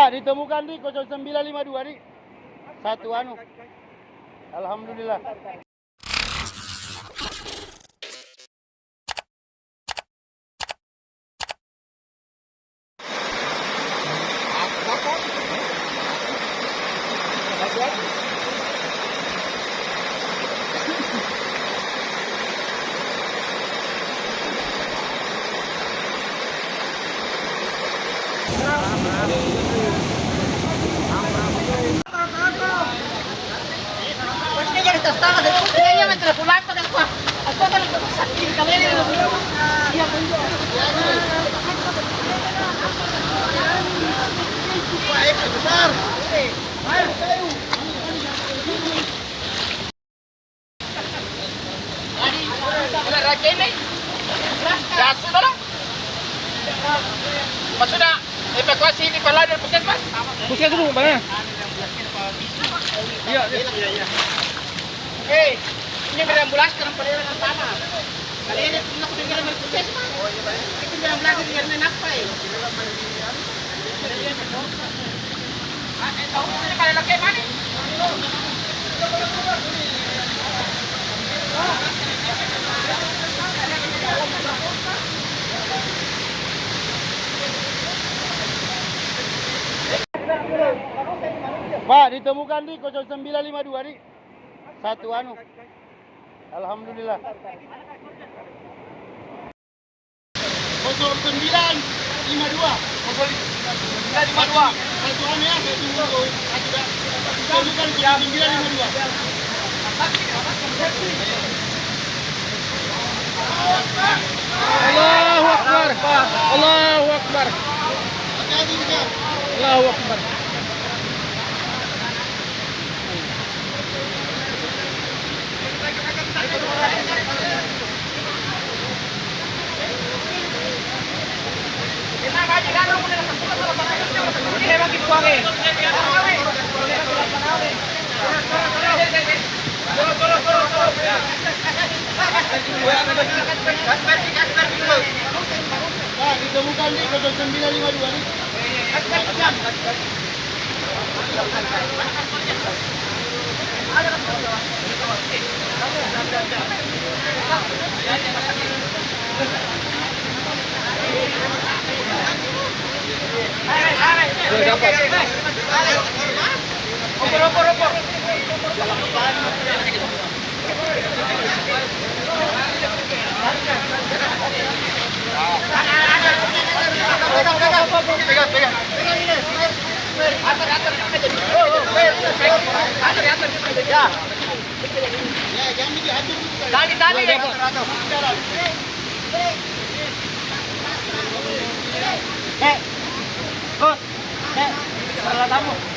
Pak, ditemukan di 0952 di satu anu. Alhamdulillah. Sudah evakuasi di kepala dan puskesmas. Puskesmas dulu, Bang. Iya. Oke, ini berambulans ke perjalanan pertama. Kali ini nak tinggal di puskesmas. Itu berambulans dengan apa ya? Tahu ini kali lagi mana? Pak, ditemukan di 0952 di satu anu. Alhamdulillah. 0952. Satu anu ya, ditemukan 0952. Allahu Akbar. Allahu Akbar. Allahu Akbar. Pak, ditemukan di 0952 di. Salah tamu.